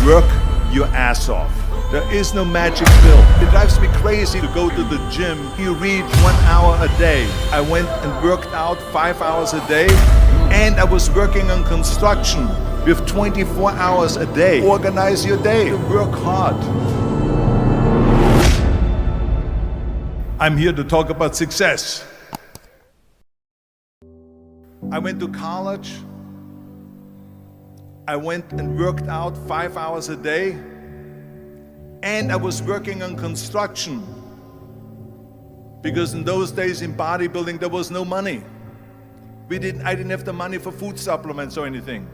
Work your ass off. There is no magic pill. It drives me crazy to go to the gym. You read 1 hour a day. I went and worked out 5 hours a day, and I was working on construction with 24 hours a day. Organize your day. Work hard. I'm here to talk about success. I went to college. I went and worked out 5 hours a day, and I was working on construction, because in those days in bodybuilding there was no money. I didn't have the money for food supplements or anything,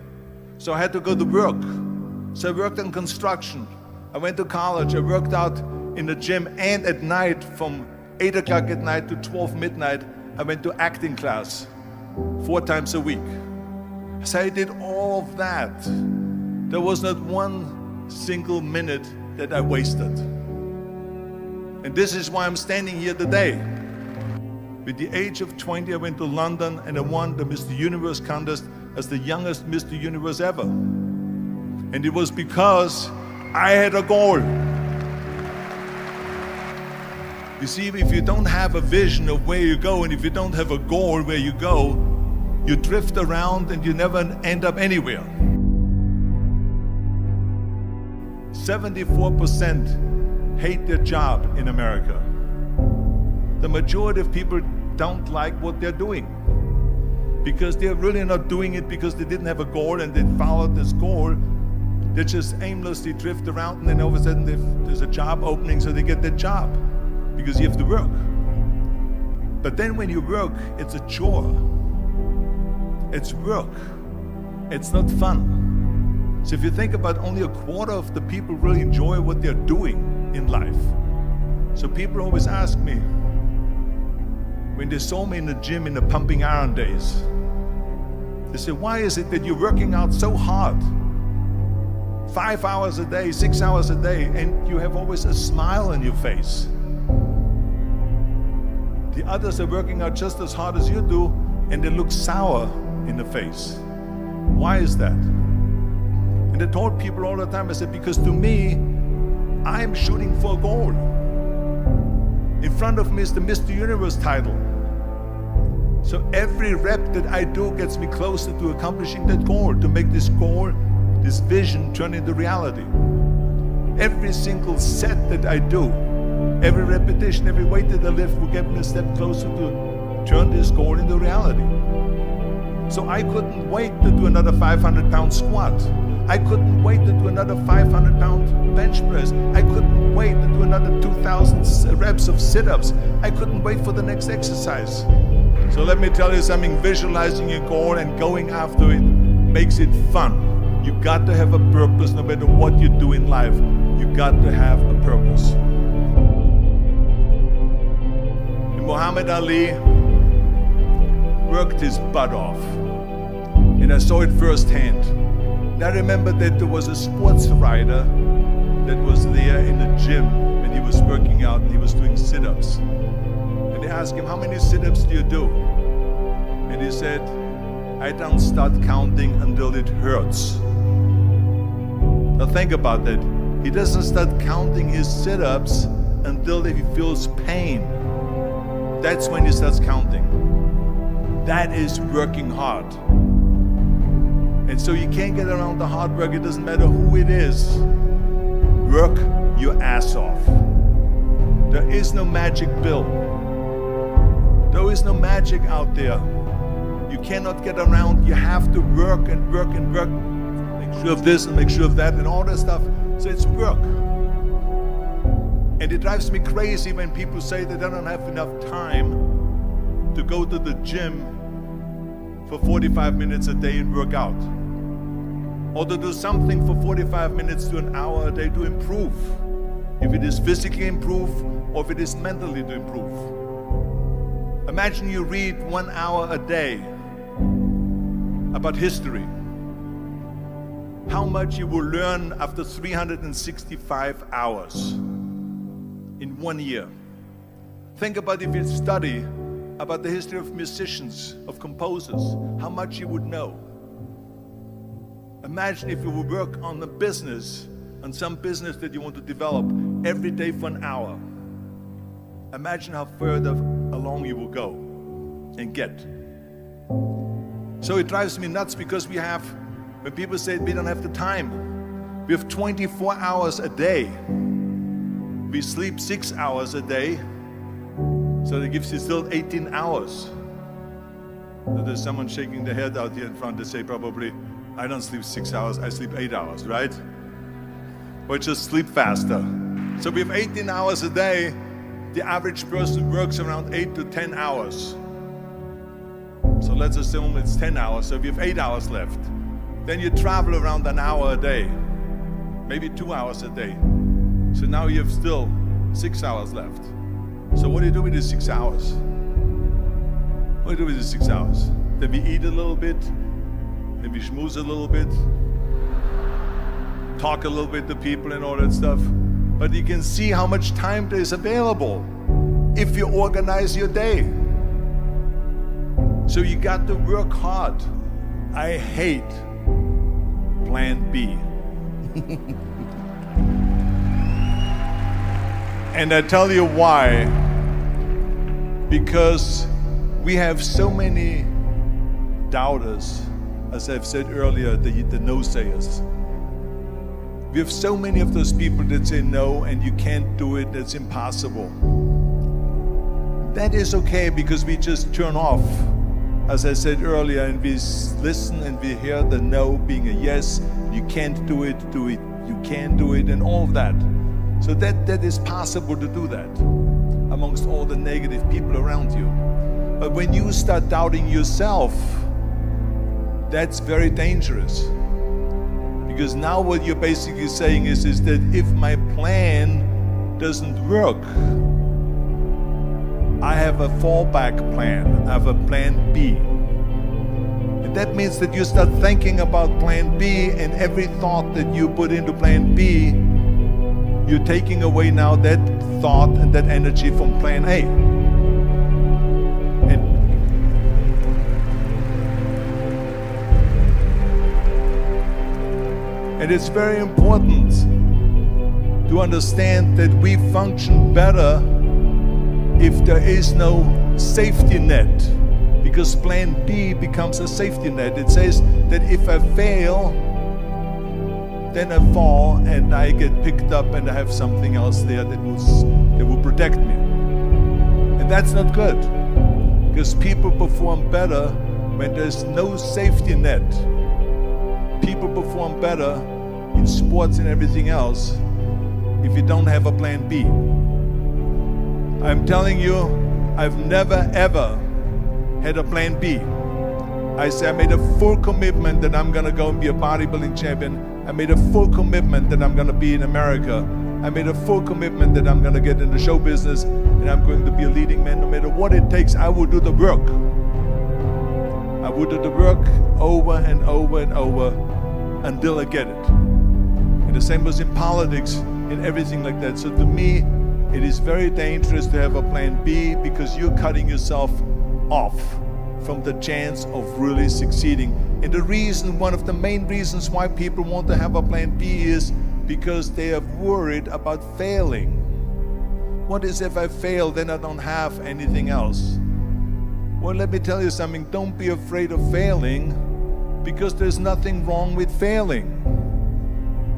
so I had to go to work. So I worked on construction. I went to college. I worked out in the gym, and at night from 8 o'clock at night to 12 midnight I went to acting class 4 times a week. So I did all of that. There was not one single minute that I wasted. And this is why I'm standing here today. With the age of 20, I went to London and I won the Mr. Universe contest as the youngest Mr. Universe ever. And it was because I had a goal. You see, if you don't have a vision of where you go, and if you don't have a goal where you go, you drift around and you never end up anywhere. 74% hate their job in America. The majority of people don't like what they're doing, because they're really not doing it because they didn't have a goal and they followed this goal. They just aimlessly drift around, and then all of a sudden there's a job opening, so they get that job because you have to work. But then when you work, it's a chore. It's work. It's not fun. So if you think about, only a quarter of the people really enjoy what they're doing in life. So people always ask me, when they saw me in the gym in the pumping iron days, they say, why is it that you're working out so hard? 5 hours a day, 6 hours a day, and you have always a smile on your face. The others are working out just as hard as you do, and they look sour in the face. Why is that? And I told people all the time, I said, because to me, I'm shooting for a goal. In front of me is the Mr. Universe title. So every rep that I do gets me closer to accomplishing that goal, to make this goal, this vision, turn into reality. Every single set that I do, every repetition, every weight that I lift will get me a step closer to turn this goal into reality. So I couldn't wait to do another 500-pound squat. I couldn't wait to do another 500-pound bench press. I couldn't wait to do another 2,000 reps of sit-ups. I couldn't wait for the next exercise. So let me tell you something, visualizing your goal and going after it makes it fun. You got to have a purpose. No matter what you do in life, you got to have a purpose. And Muhammad Ali worked his butt off, and I saw it firsthand. And I remember that there was a sports writer that was there in the gym when he was working out, and he was doing sit-ups. And they asked him, how many sit-ups do you do? And he said, I don't start counting until it hurts. Now think about that. He doesn't start counting his sit-ups until he feels pain. That's when he starts counting. That is working hard. And so you can't get around the hard work. It doesn't matter who it is. Work your ass off. There is no magic pill. There is no magic out there. You cannot get around. You have to work and work and work. Make sure of this and make sure of that and all that stuff. So it's work. And it drives me crazy when people say that they don't have enough time to go to the gym for 45 minutes a day and work out, or to do something for 45 minutes to an hour a day to improve, if it is physically improve or if it is mentally to improve. Imagine you read 1 hour a day about history. How much you will learn after 365 hours in 1 year. Think about if you study about the history of musicians, of composers, how much you would know. Imagine if you would work on the business on some business that you want to develop every day for an hour, imagine how further along you will go and get. So it drives me nuts because when people say we don't have the time, we have 24 hours a day. We sleep 6 hours a day, so that gives you still 18 hours. So there's someone shaking their head out here in front. They say probably, I don't sleep 6 hours, I sleep 8 hours, right? Or just sleep faster. So we have 18 hours a day. The average person works around 8 to 10 hours. So let's assume it's 10 hours, so we have 8 hours left. Then you travel around an hour a day, maybe 2 hours a day. So now you have still 6 hours left. So what do you do with these 6 hours? What do you do with these 6 hours? Then we eat a little bit, then we schmooze a little bit, talk a little bit to people and all that stuff. But you can see how much time there is available if you organize your day. So you got to work hard. I hate plan B. And I tell you why. Because we have so many doubters, as I've said earlier, the no-sayers. We have so many of those people that say no and you can't do it, it's impossible. That is okay because we just turn off, as I said earlier, and we listen and we hear the no being a yes. You can't do it, you can do it, and all of that. So that is possible to do that amongst all the negative people around you. But when you start doubting yourself, that's very dangerous. Because now what you're basically saying is that if my plan doesn't work, I have a fallback plan, I have a plan B. And that means that you start thinking about plan B, and every thought that you put into plan B, you're taking away now that thought and that energy from plan A. And it's very important to understand that we function better if there is no safety net, because plan B becomes a safety net. It says that if I fail, then I fall and I get picked up and I have something else there that will protect me. And that's not good, because people perform better when there's no safety net. People perform better in sports and everything else if you don't have a plan B. I'm telling you, I've never ever had a plan B. I made a full commitment that I'm gonna go and be a bodybuilding champion. I made a full commitment that I'm gonna be in America. I made a full commitment that I'm gonna get in the show business and I'm going to be a leading man. No matter what it takes, I will do the work. I will do the work over and over and over until I get it. And the same was in politics and everything like that. So to me, it is very dangerous to have a plan B, because you're cutting yourself off from the chance of really succeeding. And the reason, one of the main reasons why people want to have a plan B is because they are worried about failing. What is if I fail, then I don't have anything else? Well, let me tell you something, don't be afraid of failing, because there's nothing wrong with failing.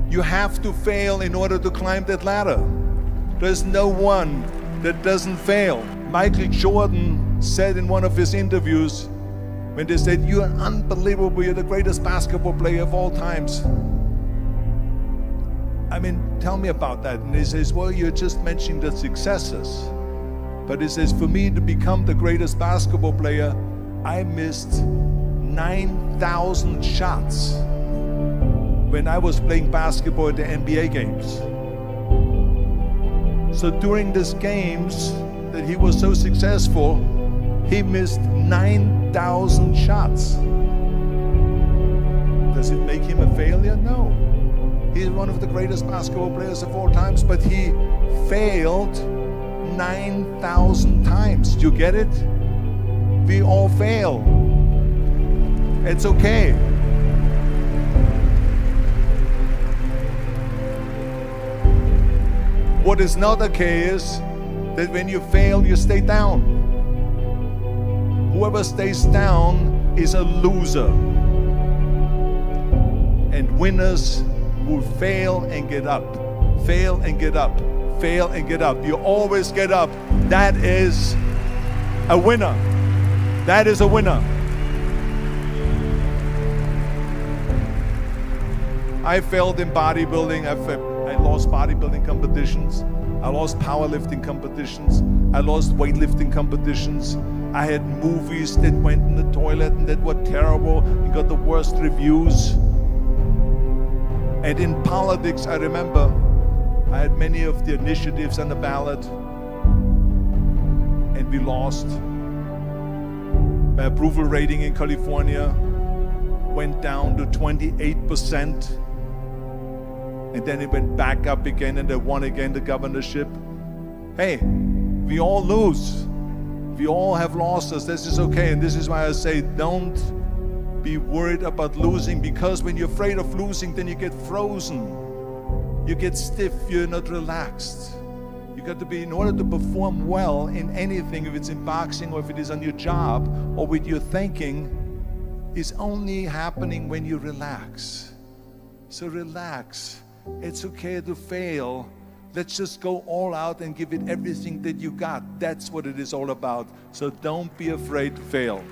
You have to fail in order to climb that ladder. There's no one that doesn't fail. Michael Jordan said in one of his interviews, when they said, "You're unbelievable, you're the greatest basketball player of all times." I mean, tell me about that. And he says, well, you're just mentioning the successes. But he says, for me to become the greatest basketball player, I missed 9,000 shots when I was playing basketball at the NBA games. So during these games that he was so successful, he missed 9,000 shots. Does it make him a failure? No. He's one of the greatest basketball players of all times, but he failed 9,000 times. Do you get it? We all fail. It's okay. What is not okay is that when you fail, you stay down. Whoever stays down is a loser. And winners will fail and get up, fail and get up, fail and get up. You always get up. That is a winner. That is a winner. I failed in bodybuilding. I lost bodybuilding competitions. I lost powerlifting competitions. I lost weightlifting competitions. I had movies that went in the toilet and that were terrible and got the worst reviews. And in politics, I remember I had many of the initiatives on the ballot, and we lost. My approval rating in California went down to 28%. And then it went back up again, and they won again the governorship. Hey, we all lose. We all have losses. This is okay. And this is why I say don't be worried about losing, because when you're afraid of losing, then you get frozen. You get stiff. You're not relaxed. You got to be, in order to perform well in anything, if it's in boxing or if it is on your job or with your thinking, is only happening when you relax. So relax. It's okay to fail. Let's just go all out and give it everything that you got. That's what it is all about. So don't be afraid to fail.